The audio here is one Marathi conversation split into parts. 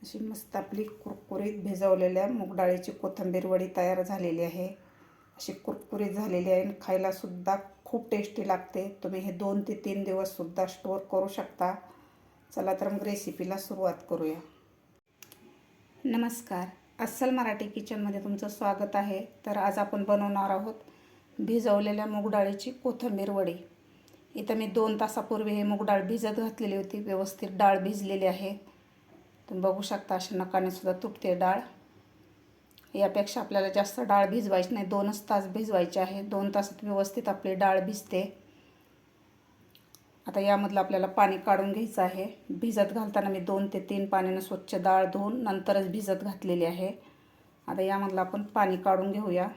अशी मस्त आपली कुरकुरीत भिजवलेल्या मूग डाळीची कोथिंबीर वडी तयार झालेली आहे। अशी कुरकुरीत झालेली आहे आणि खायलासुद्धा खूप टेस्टी लागते। तुम्ही हे 2 ते 3 दिवससुद्धा स्टोअर करू शकता। चला तर मग रेसिपीला सुरुवात करूया। नमस्कार, अस्सल मराठी किचनमध्ये तुमचं स्वागत आहे। तर आज आपण बनवणार आहोत भिजवलेल्या मूग डाळीची कोथिंबीर वडी। इथं मी 2 तासापूर्वी हे मूग डाळ भिजत घातलेली होती। व्यवस्थित डाळ भिजलेली आहे। तुम्ही बघू शकता अशा नकाने सुद्धा तुटते डाळ। यापेक्षा आपल्याला जास्त डाळ भिजवायची नाही, 2च तास भिजवायची आहे। 2 तासात व्यवस्थित आपली डाळ भिजते। आता यामधलं आपल्याला पाणी काढून घ्यायचं आहे। भिजत घालताना मी 2 ते 3 पाण्याने स्वच्छ डाळ धुवून नंतरच भिजत घातलेली आहे। आता यामधलं आपण पाणी काढून घेऊया।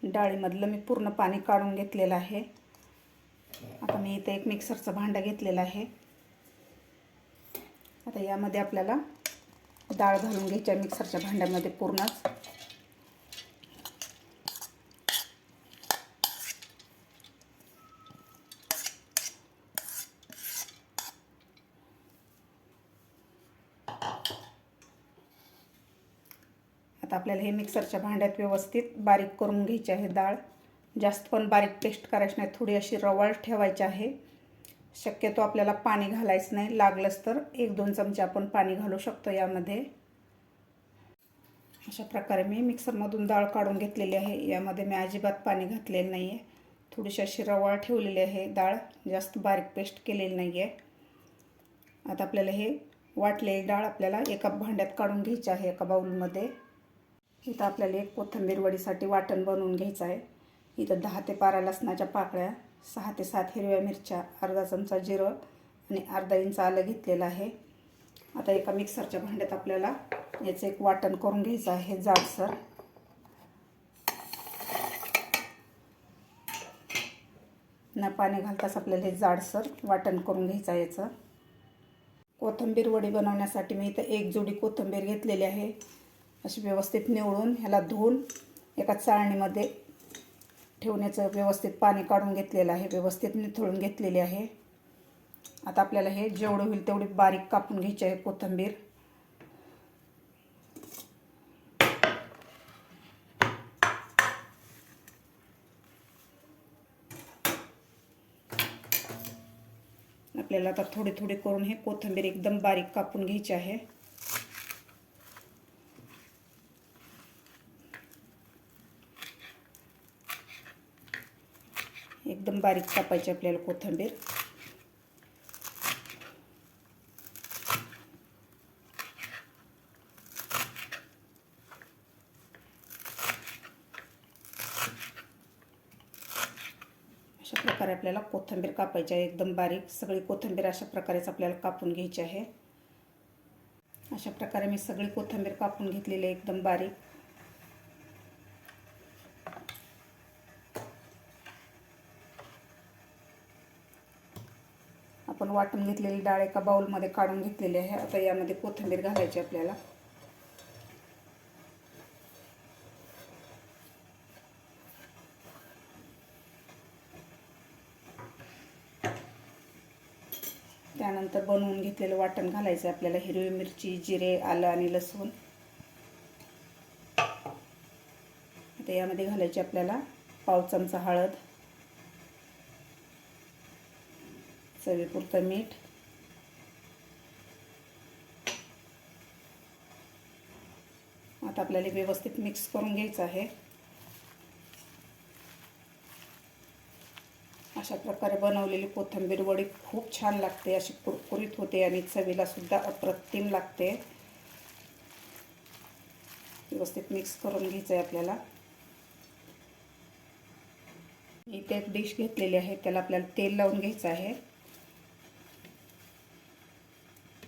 डाळीमधलं मी पूर्ण पाणी काढून घेतलेलं आहे। आता मी इथे एक मिक्सरचं भांडं घेतलेलं आहे। आता यामध्ये आपल्याला डाळ घालून घ्यायची आहे मिक्सरच्या भांड्यामध्ये पूर्णच। आता आपल्याला हे मिक्सरच्या भांड्यात व्यवस्थित बारीक करून घ्यायची आहे डाळ। जास्त पण बारीक पेस्ट करायची नाही, थोडी अशी रवाळ ठेवायची आहे। शक्यतो आपल्याला पाणी घालायचं नाही, लागलंच तर 1-2 चमचे आपण पाणी घालू शकतो यामध्ये। अशा प्रकारे मी मिक्सरमधून डाळ काढून घेतलेली आहे। यामध्ये मी अजिबात पाणी घातलेलं नाही आहे। थोडीशी अशी रवाळ ठेवलेली आहे डाळ, जास्त बारीक पेस्ट केलेली नाही आहे। आता आपल्याला हे वाटलेली डाळ आपल्याला एका भांड्यात काढून घ्यायची आहे, एका बाउलमध्ये। इथं आपल्याला एक कोथिंबीर वडीसाठी वाटण बनवून घ्यायचं आहे। इथं 10 ते 12 लसणाच्या पाकळ्या, 6 ते 7 हिरव्या मिरच्या, अर्धा चमचा जिरं आणि अर्धा इंच आलं घेतलेलं आहे। आता एका मिक्सरच्या भांड्यात आपल्याला याचं एक वाटण करून घ्यायचं आहे जाडसर। न पाणी घालताच आपल्याला हे जाडसर वाटण करून घ्यायचं आहे याचं। कोथिंबीर वडी बनवण्यासाठी मी इथं 1 जोडी कोथिंबीर घेतलेली आहे। अशी व्यवस्थित निवडून ह्याला धुवून एका चाळणीमध्ये ठेवण्याचं व्यवस्थित पाणी काढून घेतलेलं आहे, व्यवस्थित निथळून घेतलेली आहे। आता आपल्याला हे जेवढं होईल तेवढी बारीक कापून घ्यायची आहे कोथिंबीर। आपल्याला आता थोडी थोडी करून हे कोथिंबीर एकदम बारीक कापून घ्यायची आहे। एकदम बारीक कापायची आपल्याला कोथिंबीर। अशा प्रकारे आपल्याला कोथिंबीर कापायची आहे एकदम बारीक। सगळी कोथिंबीर अशा प्रकारेच आपल्याला कापून घ्यायची आहे। अशा प्रकारे मी सगळी कोथिंबीर कापून घेतलेली आहे एकदम बारीक। आपण वाटून घेतलेली डाळ एका बाउलमध्ये काढून घेतलेली आहे। आता यामध्ये कोथिंबीर घालायची आपल्याला। त्यानंतर बनवून घेतलेलं वाटण घालायचं आपल्याला, हिरवी मिरची, जिरे, आलं आणि लसूण। आता यामध्ये घालायची आपल्याला पाव चमचा हळद, चवीपुरतं मीठ, आता आपल्याला व्यवस्थित मिक्स करून घ्यायचं आहे। अशा प्रकारे बनवलेली कोथिंबीर वडी खूप छान लागते, अशी कुरकुरीत होते आणि चवीला सुद्धा अप्रतिम लागते। व्यवस्थित मिक्स करून घ्यायचं आहे आपल्याला। इथे एक डिश घेतलेली आहे, त्याला आपल्याला तेल लावून घ्यायचं आहे।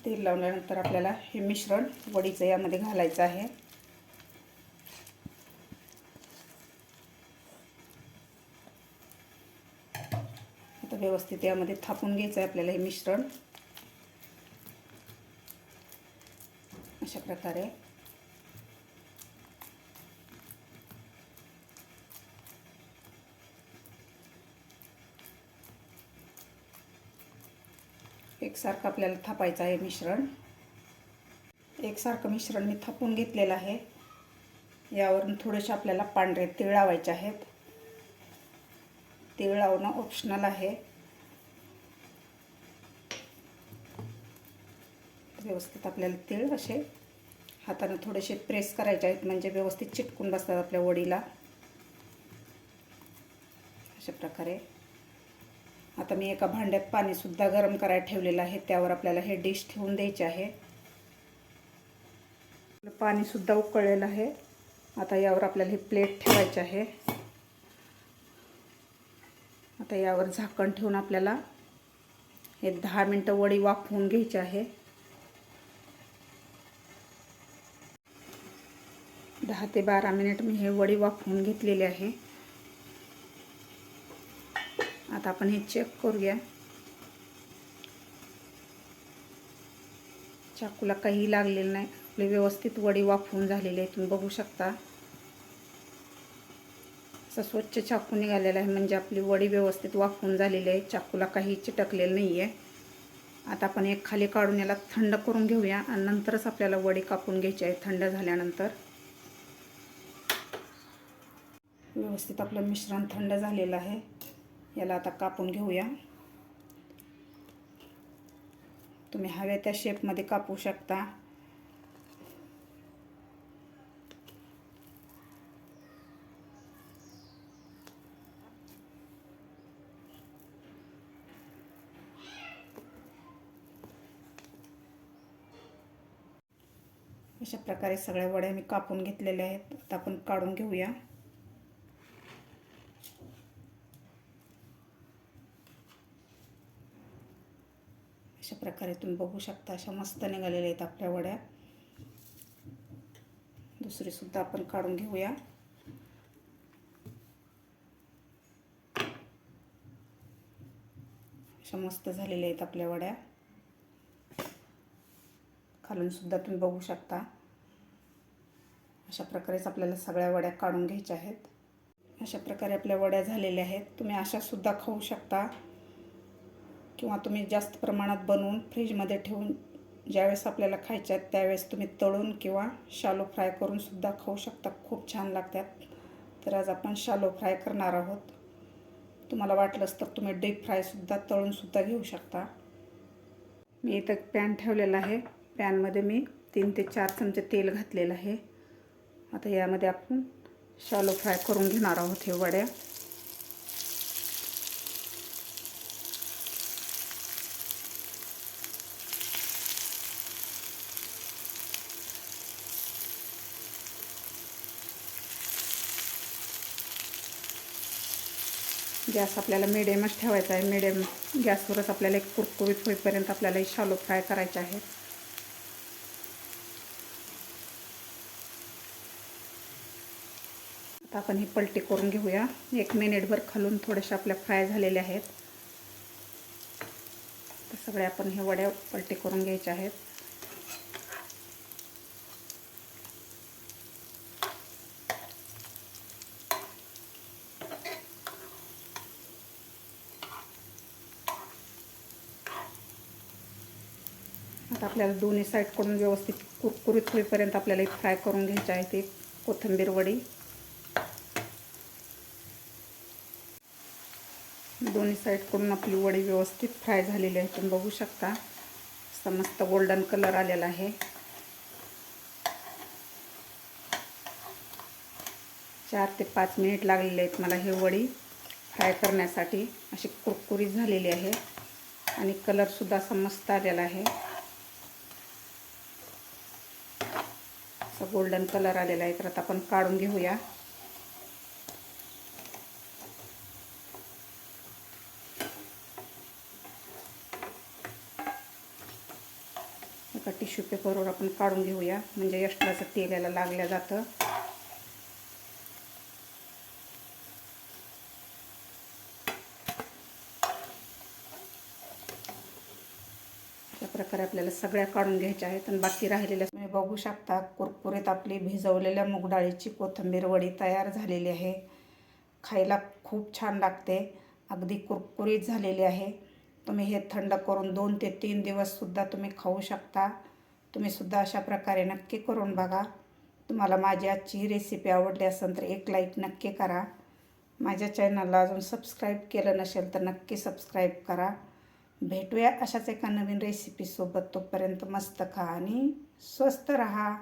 तेल लावल्यानंतर आपल्याला हे मिश्रण वडीचं यामध्ये घालायचं आहे। आता व्यवस्थित यामध्ये थापून घ्यायचं आहे आपल्याला हे मिश्रण। अशा प्रकारे एकसारखं आपल्याला थापायचं आहे मिश्रण। एकसारखं मिश्रण मी थापून घेतलेलं आहे. यावरून थोडेसे आपल्याला पांढरे तीळ लावायचे आहेत. तीळ लावणं ऑप्शनल आहे. व्यवस्थित आपल्याला तीळ असे हाताने थोडेसे प्रेस करायचे आहेत, म्हणजे व्यवस्थित चिटकून बसतात आपल्या वडीला. अशा प्रकारे आता मी एका भांड्यात पाणीसुद्धा गरम करायला ठेवलेलं आहे. त्यावर आपल्याला हे डिश ठेवून द्यायचे आहे. पाणीसुद्धा उकळलेलं आहे. आता यावर आपल्याला ही प्लेट ठेवायची आहे. आता यावर झाकण ठेवून आपल्याला हे 10 मिनिटं वडी वाफवून घ्यायची आहे. 10 ते 12 मिनिट मी हे वडी वाफवून घेतलेली आहे. आता आपण हे चेक करूया. चाकूला काही लागलेलं नाही. आपली व्यवस्थित वडी वाफवून झालेली आहे. तुम्ही बघू शकता. असं स्वच्छ चाकू निघालेला आहे, म्हणजे आपली वडी व्यवस्थित वाफवून झालेली आहे. चाकूला काही चिटकलेलं नाही आहे. आता आपण एक खाली काढून याला थंड करून घेऊया आणि नंतरच आपल्याला वडी कापून घ्यायची आहे. थंड झाल्यानंतर व्यवस्थित आपलं मिश्रण थंड झालेलं आहे. याला आता कापून घेऊया. तुम्ही हव्या त्या शेपमध्ये कापू शकता. अशा प्रकारे सगळ्या वड्या मी कापून घेतलेल्या आहेत. आता आपण काढून घेऊया. अशा प्रकारे तुम्ही बघू शकता. अशा मस्त निघालेल्या आहेत आपल्या वड्या. दुसरी सुद्धा आपण काढून घेऊया. अशा मस्त झालेल्या आहेत आपल्या वड्या. खालून सुद्धा तुम्ही बघू शकता. अशा प्रकारेच आपल्याला सगळ्या वड्या काढून घ्यायच्या आहेत. अशा प्रकारे आपल्या वड्या झालेल्या आहेत. तुम्ही अशा सुद्धा खाऊ शकता, किंवा तुम्ही जास्त प्रमाणात बनवून फ्रीजमध्ये ठेवून ज्यावेळेस आपल्याला खायच्या आहेत त्यावेळेस तुम्ही तळून किंवा शालो फ्राय करून सुद्धा खाऊ शकता. खूप छान लागतात. तर आज आपण शालो फ्राय करणार आहोत. तुम्हाला वाटलंच तर तुम्ही डीप फ्रायसुद्धा तळून सुद्धा घेऊ शकता. मी इथं पॅन ठेवलेला आहे. पॅनमध्ये मी 3 ते 4 चमचे तेल घातलेलं आहे. आता यामध्ये आपण शालो फ्राय करून घेणार आहोत हे वड्या. गॅस आपल्याला मिडियमच ठेवायचा आहे. मिडियम गॅसवरच आपल्याला एक कुरकुरीत होईपर्यंत आपल्याला शालो फ्राय करायचे आहेत. आता आपण ही पलटी करून घेऊया. 1 मिनिटभर खालून थोडेसे आपल्या फ्राय झालेले आहेत. तर सगळे आपण हे वड्या पलटी करून घ्यायच्या आहेत. आता आपल्याला दोन्ही साईडकडून व्यवस्थित कुरकुरीत होईपर्यंत आपल्याला फ्राय करून घ्यायचे आहे ते कोथिंबीर वडी. दोन्ही साईडकडून आपली वडी व्यवस्थित फ्राय झालेली आहे. तुम्ही बघू शकता. असा मस्त गोल्डन कलर आलेला आहे. 4 ते 5 मिनिट लागलेले आहेत मला हे वडी फ्राय करण्यासाठी. अशी कुरकुरीत झालेली आहे आणि कलरसुद्धा असा मस्त आलेला आहे. असा गोल्डन कलर आलेला आहे. तर आता आपण काढून घेऊया. एका टिश्यू पेपरवर आपण काढून घेऊया, म्हणजे एक्स्ट्राचं तेल याला लागलं जातं. अशा प्रकारे आपल्याला सगळ्या काढून घ्यायच्या आहेत. आणि बाकी राहिलेल्या तुम्ही बघू शकता. कुरकुरीत आपली भिजवलेल्या मूग डाळीची कोथिंबीर वडी तयार झालेली आहे. खायला खूप छान लागते. अगदी कुरकुरीत झालेली आहे. तुम्ही हे थंड करून 2 ते 3 दिवससुद्धा तुम्ही खाऊ शकता. तुम्हीसुद्धा अशा प्रकारे नक्की करून बघा. तुम्हाला माझी आजची ही रेसिपी आवडली असेल तर एक लाईक नक्की करा. माझ्या चॅनलला अजून सबस्क्राईब केलं नसेल तर नक्की सबस्क्राईब करा. भेटूया अशाच एका नवीन रेसिपीसोबत. तोपर्यंत मस्त खा आणि स्वस्त रहा.